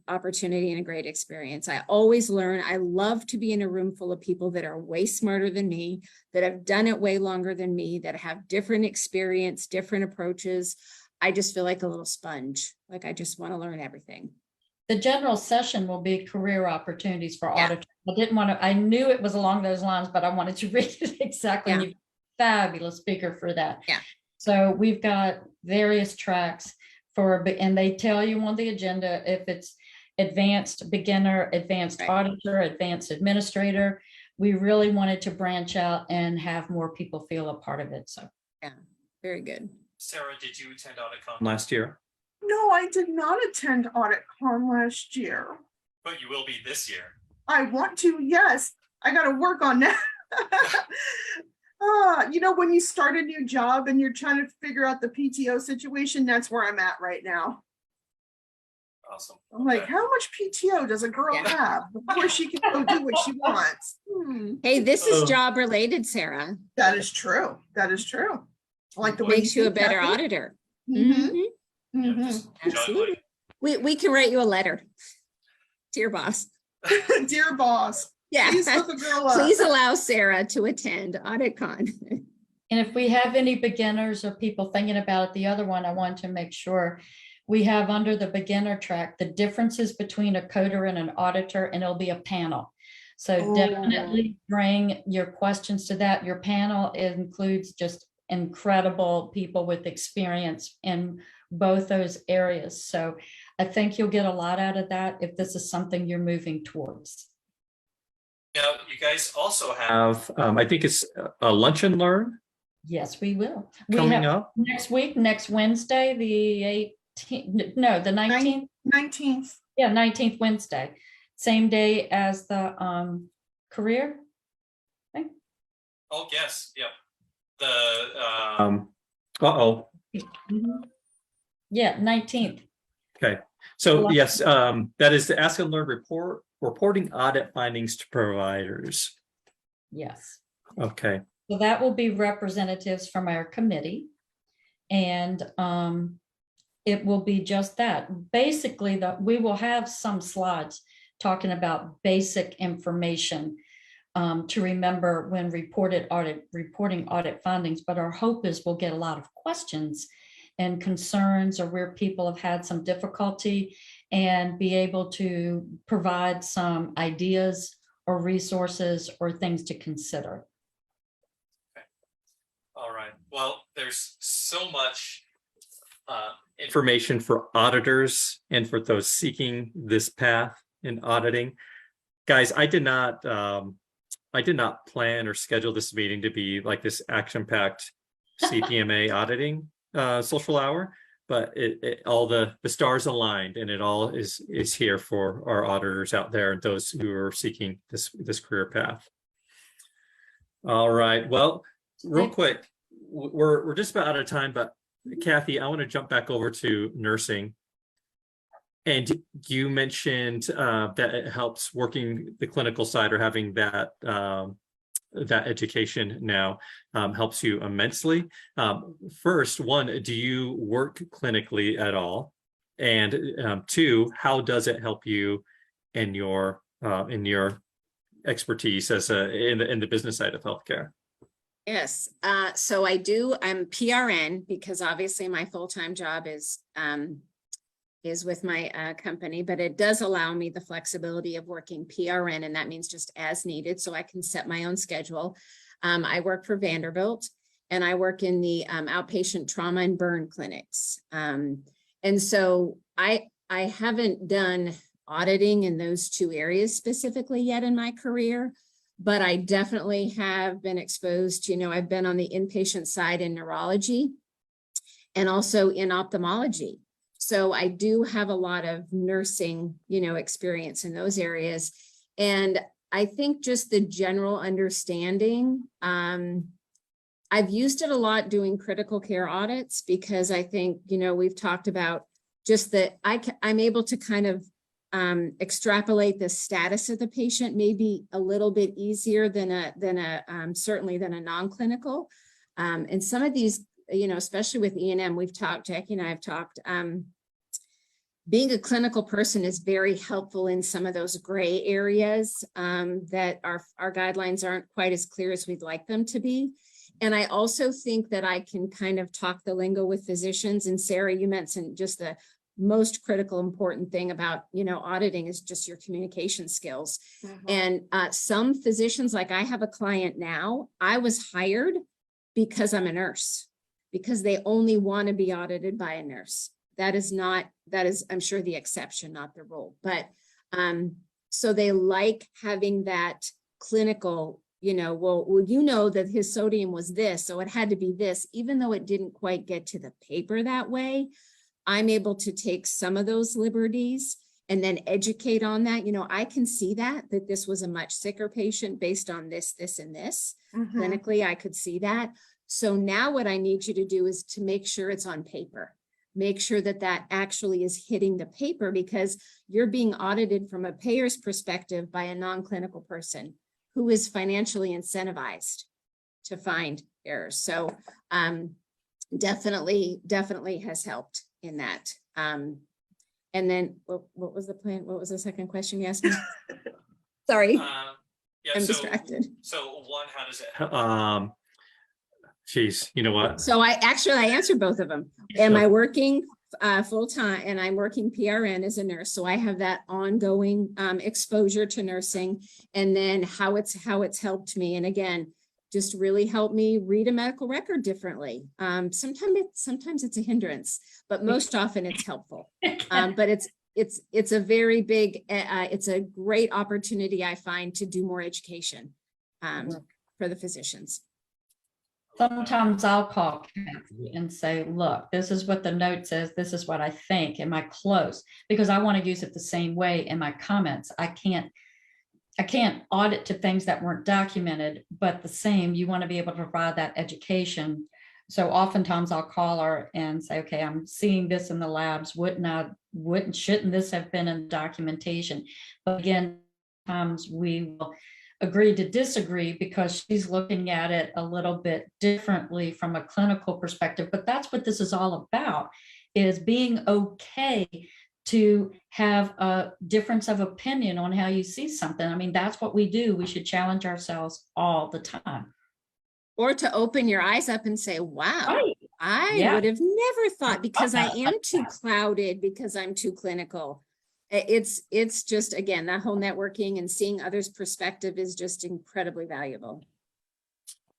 opportunity and a great experience. I always learn. I love to be in a room full of people that are way smarter than me, that have done it way longer than me, that have different experience, different approaches. I just feel like a little sponge. Like I just want to learn everything. The general session will be career opportunities for Yeah. auditors. I knew it was along those lines, but I wanted to read it exactly. Yeah. And you're a fabulous speaker for that. Yeah. So we've got various tracks and they tell you on the agenda if it's advanced beginner, advanced Right. auditor, advanced administrator. We really wanted to branch out and have more people feel a part of it. So Yeah, very good. Sarah, did you attend AuditCon last year? No, I did not attend AuditCon last year. But you will be this year. I want to, yes. I got to work on that. When you start a new job and you're trying to figure out the PTO situation, that's where I'm at right now. Awesome. I'm like, how much PTO does a girl Yeah. have before she can go do what she wants? Hey, this is Oh. job related, Sarah. That is true. That is true. I like the way Makes you a think, better Kathy. auditor. Mhm, Mhm. mhm. Absolutely. We can write you a letter to your boss. Dear boss, Yeah. please hook a girl up. Please allow Sarah to attend AuditCon. And if we have any beginners or people thinking about it, the other one, I want to make sure we have under the beginner track, the differences between a coder and an auditor, and it'll be a panel. So Oh. definitely bring your questions to that. Your panel includes just incredible people with experience in both those areas. So I think you'll get a lot out of that if this is something you're moving towards. Now, you guys also have, I think it's a lunch and learn Yes, we will. We coming have up. next week, next Wednesday, the 18th, no, the 19th. 19th. Yeah, 19th Wednesday, same day as the career. Oh, yes, yep. The, uh-oh. Mhm. Yeah, 19th. So Well, yes, that is the Ask and Learn reporting audit findings to providers. Yes. Okay, So that will be representatives from our committee. And it will be just that. Basically, we will have some slides talking about basic information to remember when reporting audit findings. But our hope is we'll get a lot of questions and concerns, or where people have had some difficulty, and be able to provide some ideas or resources or things to consider. all right. Well, there's so much information for auditors and for those seeking this path in auditing. Guys, I did not plan or schedule this meeting to be like this action-packed CPMA auditing social hour, but all the stars aligned, and it all is here for our auditors out there and those who are seeking this career path. All right, well, real quick, we're just about out of time, but Kathy, I want to jump back over to nursing. And you mentioned that it helps working the clinical side, or having that that education now helps you immensely. First, one, do you work clinically at all? And two, how does it help you in your expertise as in the business side of healthcare? Yes, so I do, I'm PRN because obviously my full-time job is with my company, but it does allow me the flexibility of working PRN, and that means just as needed, so I can set my own schedule. I work for Vanderbilt, and I work in the outpatient trauma and burn clinics. And so I haven't done auditing in those two areas specifically yet in my career, but I definitely have been exposed, I've been on the inpatient side in neurology and also in ophthalmology. So I do have a lot of nursing, experience in those areas. And I think just the general understanding, I've used it a lot doing critical care audits, because I think, we've talked about just that I'm able to kind of extrapolate the status of the patient maybe a little bit easier certainly than a non-clinical. And some of these, especially with E&M, we've talked, Jackie and I have talked, being a clinical person is very helpful in some of those gray areas that our guidelines aren't quite as clear as we'd like them to be. And I also think that I can kind of talk the lingo with physicians. And Sarah, you mentioned just the most critical important thing about auditing is just your communication skills. And some physicians, like I have a client now, I was hired because I'm a nurse, because they only want to be audited by a nurse. That is I'm sure the exception, not the rule, but so they like having that clinical, that his sodium was this, so it had to be this, even though it didn't quite get to the paper that way. I'm able to take some of those liberties and then educate on that. I can see that this was a much sicker patient based on this, this, and this. Clinically, I could see that. So now what I need you to do is to make sure it's on paper. Make sure that actually is hitting the paper, because you're being audited from a payer's perspective by a non-clinical person who is financially incentivized to find errors. So definitely has helped in that. And then what was the plan? What was the second question you asked me? Sorry, Yeah, I'm distracted. So one, how does it Geez, you know what? So I answered both of them. Am I working full-time? And I'm working PRN as a nurse. So I have that ongoing exposure to nursing, and then how it's helped me. And again, just really helped me read a medical record differently. Sometimes it's a hindrance, but most often it's helpful. But it's a very big, it's a great opportunity, I find, to do more education for the physicians. Sometimes I'll call Kathy and say, look, this is what the note says. This is what I think. Am I close? Because I want to use it the same way in my comments. I can't audit to things that weren't documented, but the same, you want to be able to provide that education. So oftentimes I'll call her and say, okay, I'm seeing this in the labs. Shouldn't this have been in documentation? But again, sometimes we will agree to disagree because she's looking at it a little bit differently from a clinical perspective. But that's what this is all about, is being okay to have a difference of opinion on how you see something. I mean, that's what we do. We should challenge ourselves all the time. Or to open your eyes up and say, wow, Right. I Yeah. would have never thought, because I am too clouded, because I'm too clinical. It's just, again, that whole networking and seeing others' perspective is just incredibly valuable.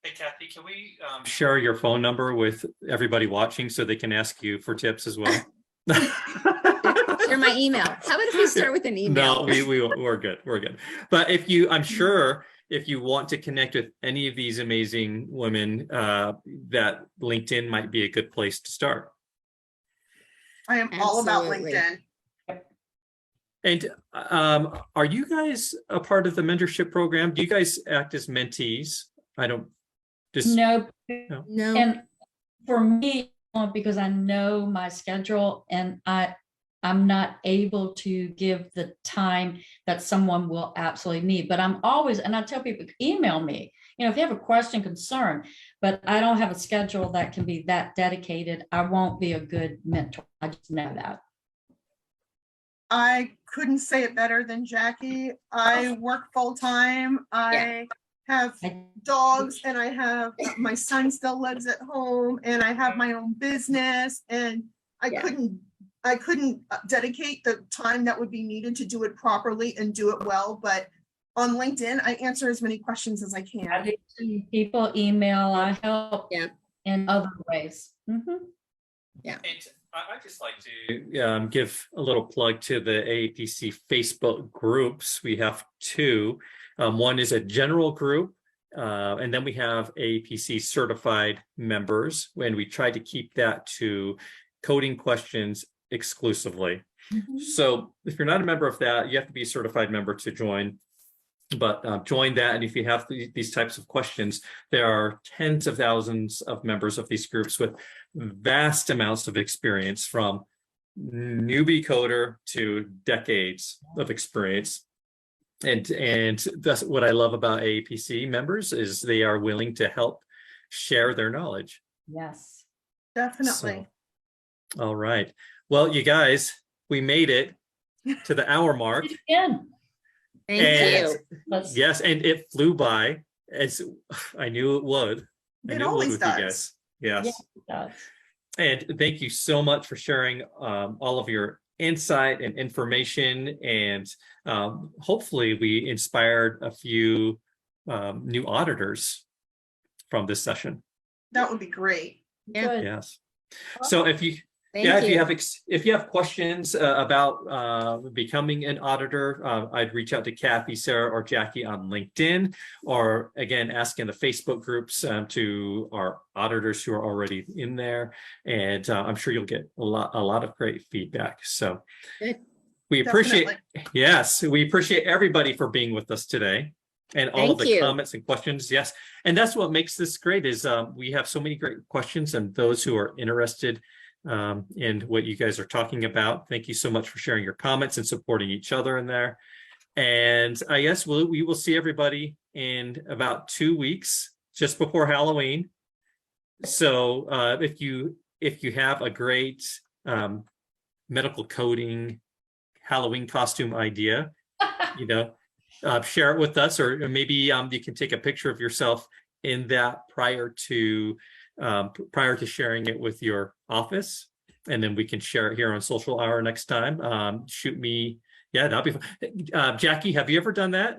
Hey, Kathy, can we share your phone number with everybody watching so they can ask you for tips as well? Share my email. How about if we start with an email? No, we're good. We're good. But I'm sure if you want to connect with any of these amazing women, that LinkedIn might be a good place to start. I am all about Absolutely. LinkedIn. And are you guys a part of the mentorship program? Do you guys act as mentees? I don't just No, No, and for me, because I know my schedule and I'm not able to give the time that someone will absolutely need, but I'm always, and I tell people, email me, if you have a question, concern, but I don't have a schedule that can be that dedicated. I won't be a good mentor. I just know that. I couldn't say it better than Jackie. I work full-time. I have dogs, and I have my son still lives at home, and I have my own business, and I couldn't dedicate the time that would be needed to do it properly and do it well. But on LinkedIn, I answer as many questions as I I can. do too. People email, I help in other ways. Mhm. And I'd just like to give a little plug to the AAPC Facebook groups. We have two. One is a general group, and then we have AAPC certified members, and we try to keep that to coding questions exclusively. Mhm. So if you're not a member of that, you have to be a certified member to join. But join that, and if you have these types of questions, there are tens of thousands of members of these groups with vast amounts of experience, from newbie coder to decades of experience. And that's what I love about AAPC members, is they are willing to help share their knowledge. Yes. Definitely. So, all right. Well, you guys, we made it to the hour mark. Again. thank And- you. Let's- Yes, and it flew by, as I knew it would. I It knew always with you does. guys. Yes. it does. And thank you so much for sharing all of your insight and information. And hopefully we inspired a few new auditors from this session. That would be great. Yeah. Good. Yes. So if you Thank you. if you have questions about becoming an auditor, I'd reach out to Kathy, Sarah, or Jackie on LinkedIn, or again, ask in the Facebook groups to our auditors who are already in there. And I'm sure you'll get a lot of great feedback. So Good. we appreciate, Definitely. yes, we appreciate everybody for being with us today. And all of Thank the you. comments and questions. Yes. And that's what makes this great, is we have so many great questions, and those who are interested in what you guys are talking about. Thank you so much for sharing your comments and supporting each other in there. And I guess we will see everybody in about 2 weeks, just before Halloween. So if you have a great medical coding Halloween costume idea, share it with us, or maybe you can take a picture of yourself in that prior to sharing it with your office. And then we can share it here on Social Hour next time. Shoot me. Yeah, that'll be fun. Jackie, have you ever done that?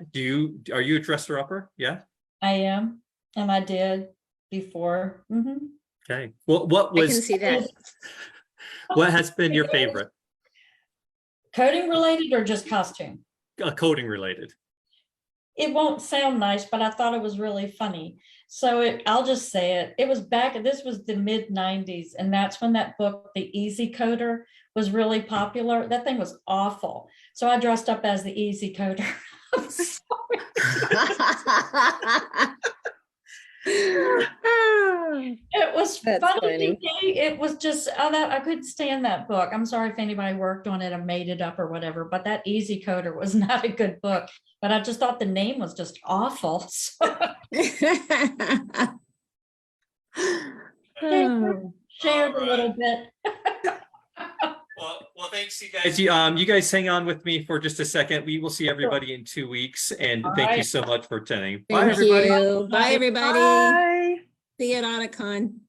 Are you a dresser upper? Yeah. I am, and I did before. Mhm. Okay. Well, what I can was, see that. what has been your favorite? Coding related or just costume? Coding related. It won't sound nice, but I thought it was really funny. So I'll just say it. It was this was the mid 90s. And that's when that book, The Easy Coder, was really popular. That thing was awful. So I dressed up as the Easy Coder. I'm sorry. It was That's funny funny. to me. It was just, I couldn't stand that book. I'm sorry if anybody worked on it and made it up or whatever, but that Easy Coder was not a good book. But I just thought the name was just awful. So shared a little bit. Well, thanks, you guys. You guys hang on with me for just a second. We will see everybody in 2 weeks, and All thank you right. so much for attending. Thank Bye, everybody. you. Bye, everybody. Bye. See you at Auticon.